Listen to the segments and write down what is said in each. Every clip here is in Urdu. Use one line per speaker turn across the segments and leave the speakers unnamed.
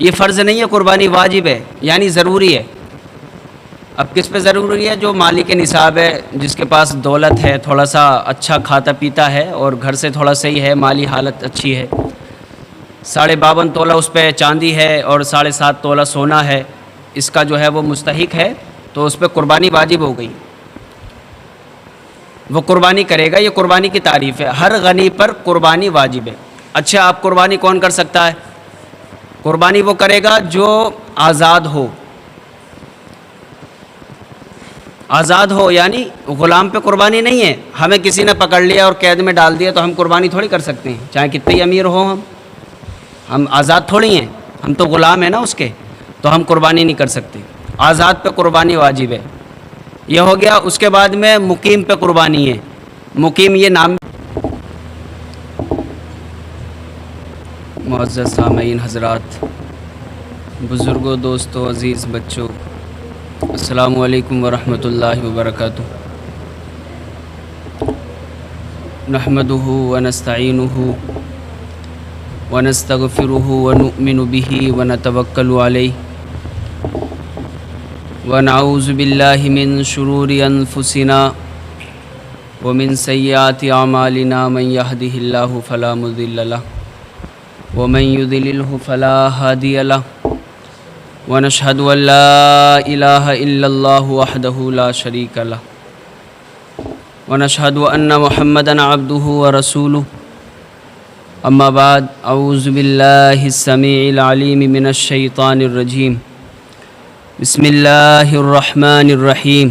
یہ فرض نہیں ہے، قربانی واجب ہے، یعنی ضروری ہے۔ اب کس پہ ضروری ہے؟ جو مالک نصاب ہے، جس کے پاس دولت ہے، تھوڑا سا اچھا کھاتا پیتا ہے اور گھر سے تھوڑا صحیح ہے، مالی حالت اچھی ہے، 52.5 تولہ اس پہ چاندی ہے اور 7.5 تولہ سونا ہے، اس کا جو ہے وہ مستحق ہے، تو اس پہ قربانی واجب ہو گئی، وہ قربانی کرے گا۔ یہ قربانی کی تعریف ہے، ہر غنی پر قربانی واجب ہے۔ اچھا، آپ قربانی کون کر سکتا ہے؟ قربانی وہ کرے گا جو آزاد ہو، آزاد ہو، یعنی غلام پہ قربانی نہیں ہے۔ ہمیں کسی نے پکڑ لیا اور قید میں ڈال دیا تو ہم قربانی تھوڑی کر سکتے ہیں، چاہے کتنے ہی امیر ہو، ہم آزاد تھوڑی ہیں، ہم تو غلام ہیں نا اس کے، تو ہم قربانی نہیں کر سکتے۔ آزاد پہ قربانی واجب ہے، یہ ہو گیا۔ اس کے بعد میں مقیم پہ قربانی ہے۔ مقیم یہ نام، معزز سامعین حضرات، بزرگوں، دوستوں، عزیز بچوں، السلام علیکم ورحمۃ اللہ وبرکاتہ۔ نحمدہ ونستعینہ ونستغفرہ ونؤمن بہ ونتوکل علیہ ونعوذ باللہ من شرور انفسنا ومن سیئات اعمالنا، من یہدہ اللہ فلا مضل لہ ومن یضللہ فلا ہادی لہ، ونشہد ان لا الہ الا اللہ وحدہ لا شریک لہ، ونشہد ان محمدا عبدہ ورسولہ۔ اما بعد، اعوذ باللہ السمیع العلیم من الشیطان الرجیم، بسم اللہ الرحمن الرحیم۔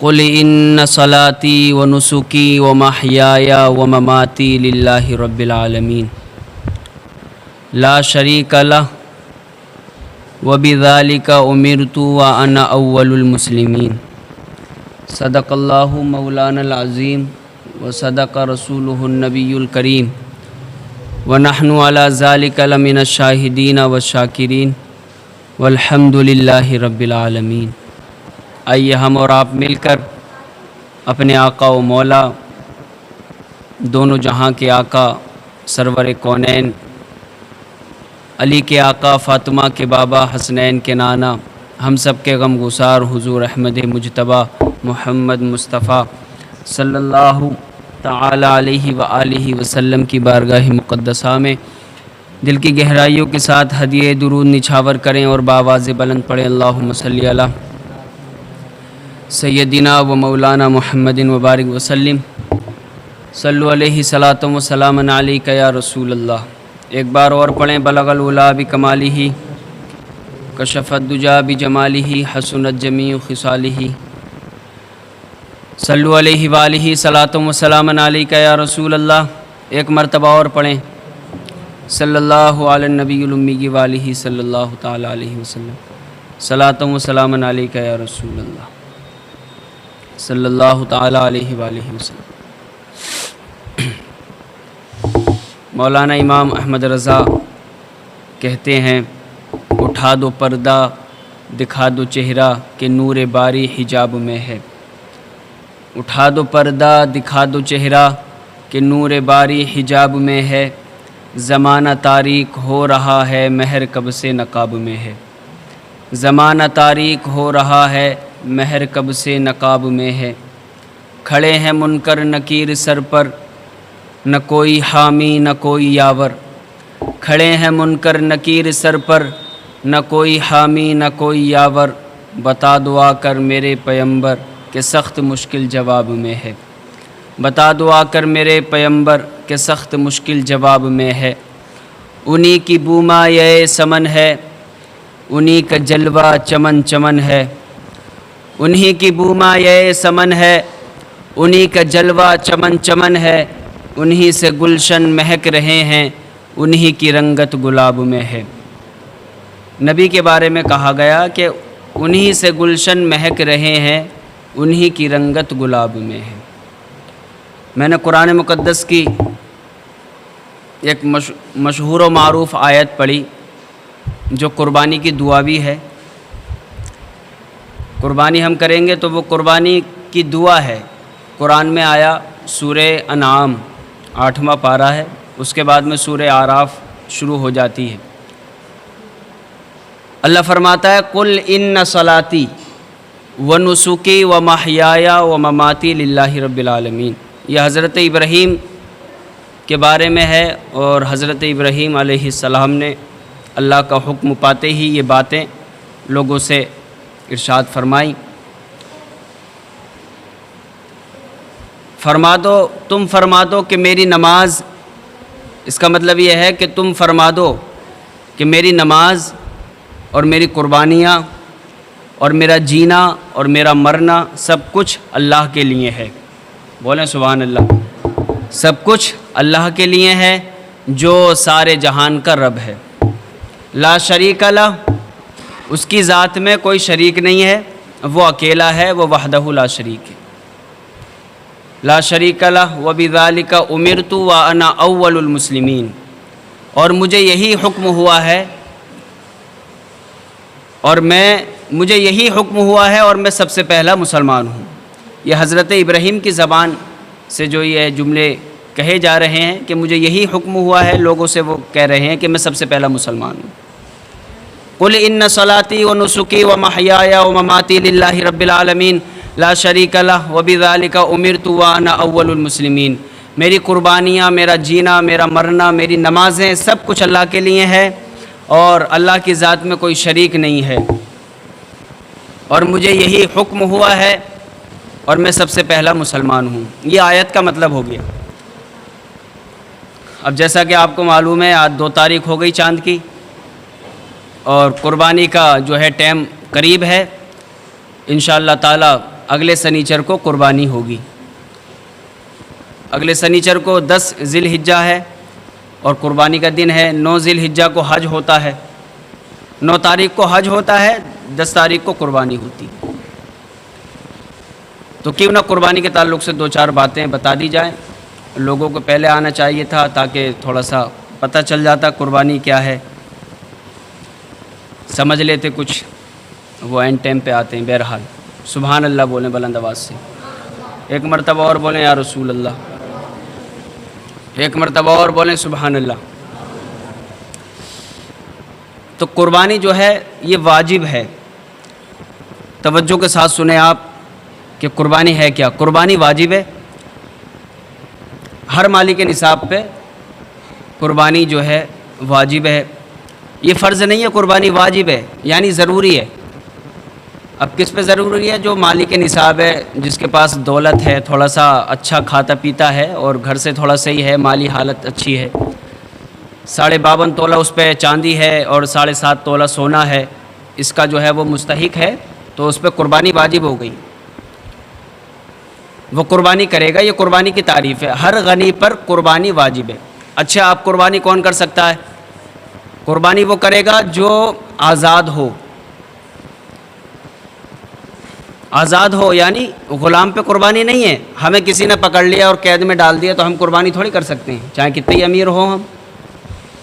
قل ان صلاتی ونسکی ومحیای ومماتی للہ رب العالمین لا شریک لہ وبذالک امرت وانا اول المسلمین۔ صدق اللہ مولانا العظیم وصدق رسولہ النبی الکریم، ونحن علی ذالک لمن الشاہدین والشاکرین، والحمد للہ رب العالمین۔ آئیے ہم اور آپ مل کر اپنے آقا و مولا، دونوں جہاں کے آقا، سرور کونین، علی کے آقا، فاطمہ کے بابا، حسنین کے نانا، ہم سب کے غم گسار حضور احمد مجتبیٰ محمد مصطفیٰ صلی اللہ تعالی علیہ وآلہ وسلم کی بارگاہ مقدسہ میں دل کی گہرائیوں کے ساتھ ہدیہ درود نچھاور کریں اور بآواز بلند پڑھیں، اللہم صلی علی سیدنا و مولانا محمد وبارک وسلم، صلو علیہ صلاۃ و سلام علیک یا رسول اللہ۔ ایک بار اور پڑھیں، بلغ العلا بکمالہ، کشف الدجا بجمالہ، حسنت جمیع خصالہ، صلو علیہ وآلہ صلاۃ و سلام علیک یا رسول اللہ۔ ایک مرتبہ اور پڑھیں، صلی اللہ علی النبی الامی وآلہ صلی اللہ تعالی علیہ وسلم، صلاۃ و سلام علیک یا رسول اللہ، صلی اللہ تعالی علیہ وآلہ وسلم۔ مولانا امام احمد رضا کہتے ہیں، اٹھا دو پردہ دکھا دو چہرہ کہ نور باری حجاب میں ہے۔ اٹھا دو پردہ دکھا دو چہرہ کہ نور باری حجاب میں ہے، زمانہ تاریک ہو رہا ہے مہر کب سے نقاب میں ہے۔ زمانہ تاریک ہو رہا ہے مہر کب سے نقاب میں ہے، کھڑے ہیں منکر نکیر سر پر نہ کوئی حامی نہ کوئی یاور۔ کھڑے ہیں منکر نکیر سر پر نہ کوئی حامی نہ کوئی یاور، بتا دعا کر میرے پیمبر کہ سخت مشکل جواب میں ہے۔ بتا دعا کر میرے پیمبر کہ سخت مشکل جواب میں ہے۔ انہی کی بومایہ سمن ہے، انہی کا جلوہ چمن چمن ہے۔ انہی کی بومایہ سمن ہے، انہی کا جلوہ چمن چمن ہے۔ انہی سے گلشن مہک رہے ہیں، انہی کی رنگت گلاب میں ہے۔ نبی کے بارے میں کہا گیا کہ انہی سے گلشن مہک رہے ہیں، انہی کی رنگت گلاب میں ہے۔ میں نے قرآن مقدس کی ایک مشہور و معروف آیت پڑھی جو قربانی کی دعا بھی ہے۔ قربانی ہم کریں گے تو وہ قربانی کی دعا ہے۔ قرآن میں آیا، سورہ انعام 8واں پارہ ہے، اس کے بعد میں سورہ اعراف شروع ہو جاتی ہے۔ اللہ فرماتا ہے قل ان صلاتی ونسکی ومحیای ومماتی للہ رب العالمین۔ یہ حضرت ابراہیم کے بارے میں ہے، اور حضرت ابراہیم علیہ السلام نے اللہ کا حکم پاتے ہی یہ باتیں لوگوں سے ارشاد فرمائیں۔ تم فرما دو کہ میری نماز، اس کا مطلب یہ ہے کہ تم فرما دو کہ میری نماز اور میری قربانیاں اور میرا جینا اور میرا مرنا سب کچھ اللہ کے لیے ہے۔ بولیں سبحان اللہ۔ سب کچھ اللہ کے لیے ہے جو سارے جہان کا رب ہے۔ لا شریک لہ، اس کی ذات میں کوئی شریک نہیں ہے، وہ اکیلا ہے، وہ وحدہ لا شریک ہے۔ لا شریک لہ وبذالک امرت وانا اول المسلمین، اور مجھے یہی حکم ہوا ہے اور میں سب سے پہلا مسلمان ہوں۔ یہ حضرت ابراہیم کی زبان سے جو یہ جملے کہے جا رہے ہیں کہ مجھے یہی حکم ہوا ہے، لوگوں سے وہ کہہ رہے ہیں کہ میں سب سے پہلا مسلمان ہوں۔ قل ان صلاتی ونسکی ومحیای ومماتی للہ رب العالمین لا شریک لہ وبذالک امرت وانا اول المسلمین۔ میری قربانیاں، میرا جینا، میرا مرنا، میری نمازیں سب کچھ اللہ کے لیے ہے، اور اللہ کی ذات میں کوئی شریک نہیں ہے، اور مجھے یہی حکم ہوا ہے اور میں سب سے پہلا مسلمان ہوں۔ یہ آیت کا مطلب ہو گیا۔ اب جیسا کہ آپ کو معلوم ہے آج 2 تاریخ ہو گئی چاند کی، اور قربانی کا جو ہے ٹائم قریب ہے۔ انشاءاللہ تعالی اگلے سنیچر کو قربانی ہوگی۔ اگلے سنیچر کو 10 ذی الحجہ ہے اور قربانی کا دن ہے۔ 9 ذی الحجہ کو حج ہوتا ہے، 9 تاریخ کو حج ہوتا ہے، 10 تاریخ کو قربانی ہوتی ہے۔ تو کیوں نہ قربانی کے تعلق سے 2-4 باتیں بتا دی جائیں۔ لوگوں کو پہلے آنا چاہیے تھا تاکہ تھوڑا سا پتہ چل جاتا قربانی کیا ہے، سمجھ لیتے کچھ، وہ اینڈ ٹائم پہ آتے ہیں۔ بہرحال سبحان اللہ بولیں بلند آواز سے، ایک مرتبہ اور بولیں یا رسول اللہ، ایک مرتبہ اور بولیں سبحان اللہ۔ تو قربانی جو ہے یہ واجب ہے۔ توجہ کے ساتھ سنیں آپ کہ قربانی ہے کیا۔ قربانی واجب ہے، ہر مالک نصاب پہ قربانی جو ہے واجب ہے۔ یہ فرض نہیں ہے، قربانی واجب ہے، یعنی ضروری ہے۔ اب کس پہ ضروری ہے؟ جو مالک نصاب ہے، جس کے پاس دولت ہے، تھوڑا سا اچھا کھاتا پیتا ہے اور گھر سے تھوڑا صحیح ہے، مالی حالت اچھی ہے۔ 52.5 تولہ اس پہ چاندی ہے اور 7.5 تولہ سونا ہے، اس کا جو ہے وہ مستحق ہے، تو اس پہ قربانی واجب ہو گئی، وہ قربانی کرے گا۔ یہ قربانی کی تعریف ہے، ہر غنی پر قربانی واجب ہے۔ اچھا، آپ قربانی کون کر سکتا ہے؟ قربانی وہ کرے گا جو آزاد ہو، آزاد ہو، یعنی غلام پہ قربانی نہیں ہے۔ ہمیں کسی نے پکڑ لیا اور قید میں ڈال دیا تو ہم قربانی تھوڑی کر سکتے ہیں، چاہے کتنے ہی امیر ہوں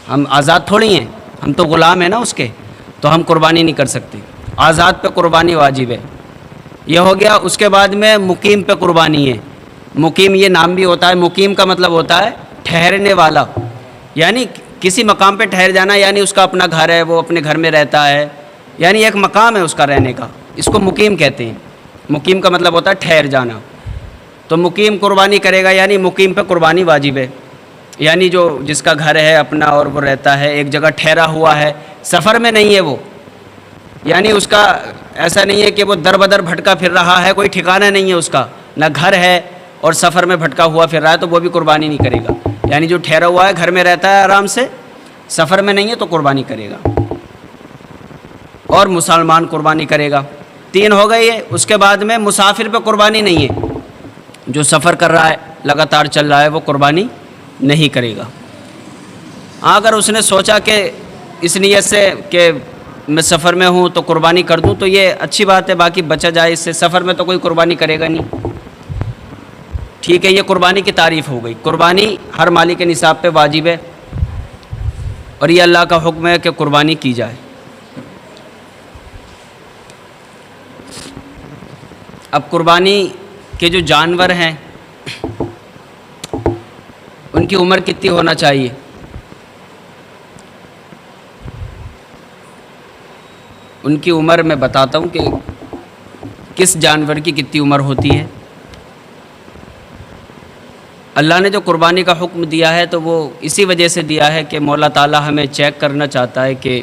ہم آزاد تھوڑی ہیں، ہم تو غلام ہیں نا اس کے، تو ہم قربانی نہیں کر سکتے۔ آزاد پہ قربانی واجب ہے، یہ ہو گیا۔ اس کے بعد میں مقیم پہ قربانی ہے۔ مقیم یہ نام بھی ہوتا ہے، مقیم کا مطلب ہوتا ہے ٹھہرنے والا، یعنی کسی مقام پہ ٹھہر جانا، یعنی اس کا اپنا گھر ہے، وہ اپنے گھر میں رہتا ہے، یعنی ایک مقام ہے اس کا رہنے کا، اس کو مقیم کہتے ہیں۔ مقیم کا مطلب ہوتا ہے ٹھہر جانا۔ تو مقیم قربانی کرے گا، یعنی مقیم پہ قربانی واجب ہے، یعنی جو جس کا گھر ہے اپنا اور وہ رہتا ہے، ایک جگہ ٹھہرا ہوا ہے، سفر میں نہیں ہے وہ، یعنی اس کا ایسا نہیں ہے کہ وہ در بدر بھٹکا پھر رہا ہے، کوئی ٹھکانہ نہیں ہے اس کا، نہ گھر ہے اور سفر میں بھٹکا ہوا پھر رہا ہے، تو وہ بھی قربانی نہیں کرے گا۔ یعنی جو ٹھہرا ہوا ہے، گھر میں رہتا ہے آرام سے، سفر میں نہیں ہے، تو قربانی کرے گا۔ اور مسلمان قربانی کرے گا۔ 3 ہو گئی ہے۔ اس کے بعد میں مسافر پہ قربانی نہیں ہے، جو سفر کر رہا ہے، لگاتار چل رہا ہے، وہ قربانی نہیں کرے گا۔ اگر اس نے سوچا کہ اس نیت سے کہ میں سفر میں ہوں تو قربانی کر دوں، تو یہ اچھی بات ہے، باقی بچا جائے اس سے۔ سفر میں تو کوئی قربانی کرے گا نہیں، ٹھیک ہے۔ یہ قربانی کی تعریف ہو گئی۔ قربانی ہر مالک نصاب پہ واجب ہے، اور یہ اللہ کا حکم ہے کہ قربانی کی جائے۔ اب قربانی کے جو جانور ہیں ان کی عمر کتنی ہونا چاہیے؟ ان کی عمر میں بتاتا ہوں کہ کس جانور کی کتنی عمر ہوتی ہے۔ اللہ نے جو قربانی کا حکم دیا ہے تو وہ اسی وجہ سے دیا ہے کہ مولا تعالیٰ ہمیں چیک کرنا چاہتا ہے کہ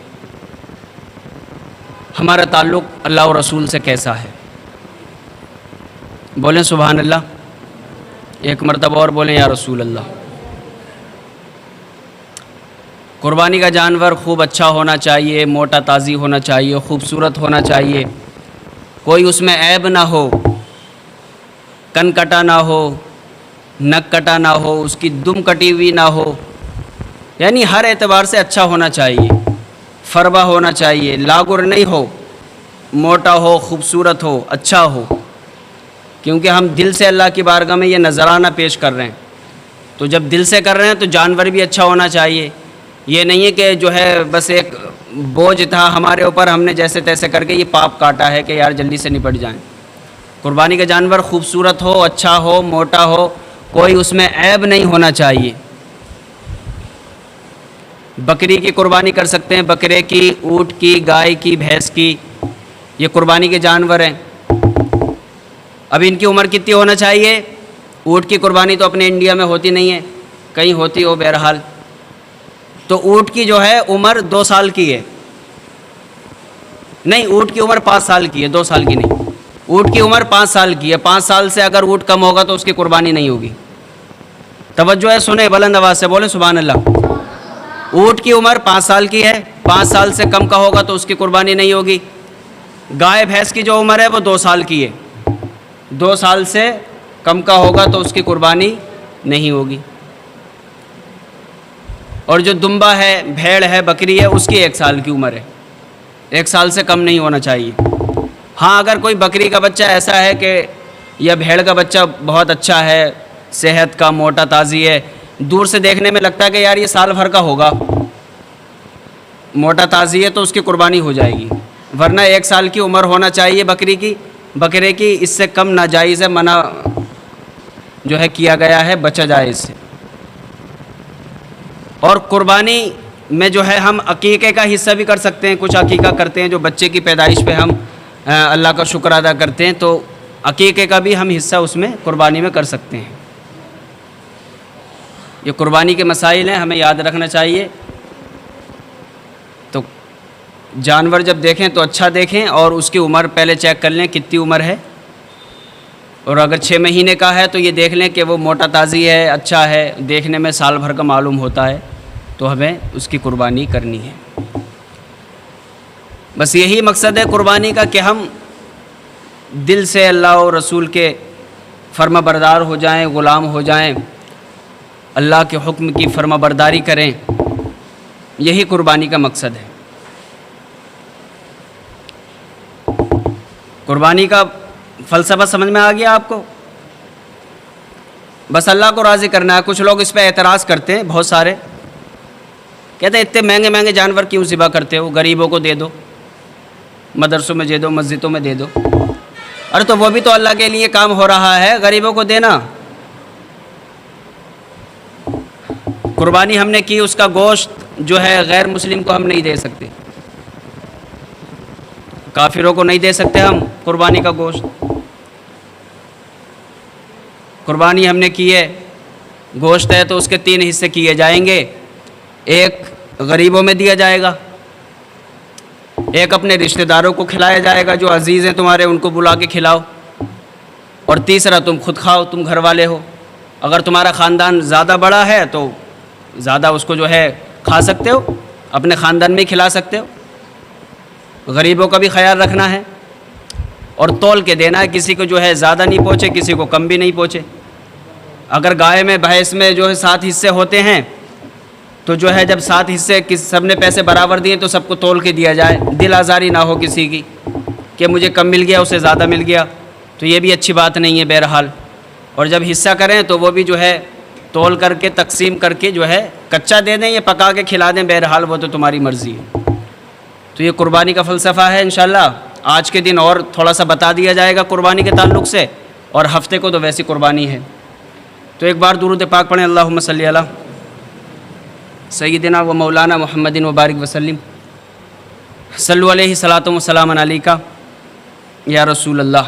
ہمارا تعلق اللہ و رسول سے کیسا ہے۔ بولیں سبحان اللہ، ایک مرتبہ اور بولیں یا رسول اللہ۔ قربانی کا جانور خوب اچھا ہونا چاہیے، موٹا تازی ہونا چاہیے، خوبصورت ہونا چاہیے، کوئی اس میں عیب نہ ہو، کن کٹا نہ ہو، نک کٹا نہ ہو، اس کی دم کٹی ہوئی نہ ہو، یعنی ہر اعتبار سے اچھا ہونا چاہیے، فربا ہونا چاہیے، لاغر نہیں ہو، موٹا ہو، خوبصورت ہو، اچھا ہو، کیونکہ ہم دل سے اللہ کی بارگاہ میں یہ نذرانہ پیش کر رہے ہیں، تو جب دل سے کر رہے ہیں تو جانور بھی اچھا ہونا چاہیے۔ یہ نہیں ہے کہ جو ہے بس ایک بوجھ تھا ہمارے اوپر، ہم نے جیسے تیسے کر کے یہ پاپ کاٹا ہے کہ یار جلدی سے نپٹ جائیں۔ قربانی کا جانور خوبصورت ہو، اچھا ہو، موٹا ہو، کوئی اس میں عیب نہیں ہونا چاہیے۔ بکری کی قربانی کر سکتے ہیں، بکرے کی، اونٹ کی، گائے کی، بھینس کی، یہ قربانی کے جانور ہیں۔ اب ان کی عمر کتنی ہونا چاہیے؟ اونٹ کی قربانی تو اپنے انڈیا میں ہوتی نہیں ہے، کہیں ہوتی ہو بہرحال، تو اونٹ کی جو ہے عمر 2 سال کی ہے، نہیں اونٹ کی عمر 5 سال کی ہے، 2 سال کی نہیں، اونٹ کی عمر 5 سال کی ہے۔ 5 سال سے اگر اونٹ کم ہوگا تو اس کی قربانی نہیں ہوگی۔ توجہ ہے، سنیں بلند آواز سے بولیں سبحان اللہ۔ اونٹ کی عمر 5 سال کی ہے، 5 سال سے کم کا ہوگا تو اس کی قربانی نہیں ہوگی۔ گائے بھینس کی جو عمر ہے وہ 2 سال کی ہے، 2 سال سے کم کا ہوگا تو اس کی قربانی نہیں ہوگی۔ اور جو دمبا ہے، بھیڑ ہے، بکری ہے، اس کی 1 سال کی عمر ہے، 1 سال سے کم نہیں ہونا چاہیے۔ ہاں اگر کوئی بکری کا بچہ ایسا ہے کہ یا بھیڑ کا بچہ بہت اچھا ہے، صحت کا، موٹا تازی ہے، دور سے دیکھنے میں لگتا ہے کہ یار یہ سال بھر کا ہوگا، موٹا تازی ہے، تو اس کی قربانی ہو جائے گی، ورنہ 1 سال کی عمر ہونا چاہیے بکری کی، بکرے کی، اس سے کم ناجائز ہے، منع جو ہے کیا گیا ہے، بچا جائے اس سے۔ اور قربانی میں جو ہے ہم عقیقے کا حصہ بھی کر سکتے ہیں، کچھ عقیقہ کرتے ہیں جو بچے کی پیدائش پہ ہم اللہ کا شکر ادا کرتے ہیں، تو عقیقے کا بھی ہم حصہ اس میں قربانی میں کر سکتے ہیں۔ یہ قربانی کے مسائل ہیں، ہمیں یاد رکھنا چاہیے۔ تو جانور جب دیکھیں تو اچھا دیکھیں اور اس کی عمر پہلے چیک کر لیں کتنی عمر ہے، اور اگر 6 مہینے کا ہے تو یہ دیکھ لیں کہ وہ موٹا تازی ہے، اچھا ہے، دیکھنے میں سال بھر کا معلوم ہوتا ہے، تو ہمیں اس کی قربانی کرنی ہے۔ بس یہی مقصد ہے قربانی کا کہ ہم دل سے اللہ اور رسول کے فرما بردار ہو جائیں، غلام ہو جائیں، اللہ کے حکم کی فرما برداری کریں، یہی قربانی کا مقصد ہے۔ قربانی کا فلسفہ سمجھ میں آ گیا آپ کو؟ بس اللہ کو راضی کرنا ہے۔ کچھ لوگ اس پہ اعتراض کرتے ہیں، بہت سارے کہتے ہیں اتنے مہنگے مہنگے جانور کیوں ذبح کرتے ہو، غریبوں کو دے دو، مدرسوں میں دے دو، مسجدوں میں دے دو۔ ارے تو وہ بھی تو اللہ کے لیے کام ہو رہا ہے، غریبوں کو دینا۔ قربانی ہم نے کی، اس کا گوشت جو ہے غیر مسلم کو ہم نہیں دے سکتے، کافروں کو نہیں دے سکتے ہم قربانی کا گوشت۔ قربانی ہم نے کی ہے، گوشت ہے تو اس کے 3 حصے کیے جائیں گے، ایک غریبوں میں دیا جائے گا، ایک اپنے رشتہ داروں کو کھلایا جائے گا، جو عزیز ہیں تمہارے ان کو بلا کے کھلاؤ، اور تیسرا تم خود کھاؤ، تم گھر والے ہو۔ اگر تمہارا خاندان زیادہ بڑا ہے تو زیادہ اس کو جو ہے کھا سکتے ہو، اپنے خاندان میں کھلا سکتے ہو۔ غریبوں کا بھی خیال رکھنا ہے اور تول کے دینا ہے، کسی کو جو ہے زیادہ نہیں پہنچے، کسی کو کم بھی نہیں پہنچے۔ اگر گائے میں بھینس میں جو ہے 7 حصے ہوتے ہیں تو جو ہے جب 7 حصے سب نے پیسے برابر دیے تو سب کو تول کے دیا جائے، دل آزاری نہ ہو کسی کی کہ مجھے کم مل گیا اسے زیادہ مل گیا، تو یہ بھی اچھی بات نہیں ہے بہرحال۔ اور جب حصہ کریں تو وہ بھی جو ہے تول کر کے تقسیم کر کے جو ہے کچا دے دیں یا پکا کے کھلا دیں، بہرحال وہ تو تمہاری مرضی ہے۔ تو یہ قربانی کا فلسفہ ہے۔ انشاءاللہ آج کے دن اور تھوڑا سا بتا دیا جائے گا قربانی کے تعلق سے، اور ہفتے کو تو ویسی قربانی ہے۔ تو ایک بار درود پاک پڑھیں، اللہم صلی علی سیدنا و مولانا محمد و بارک وسلم۔ صلو علیہ صلاۃ و سلام علیکہ یا رسول اللہ۔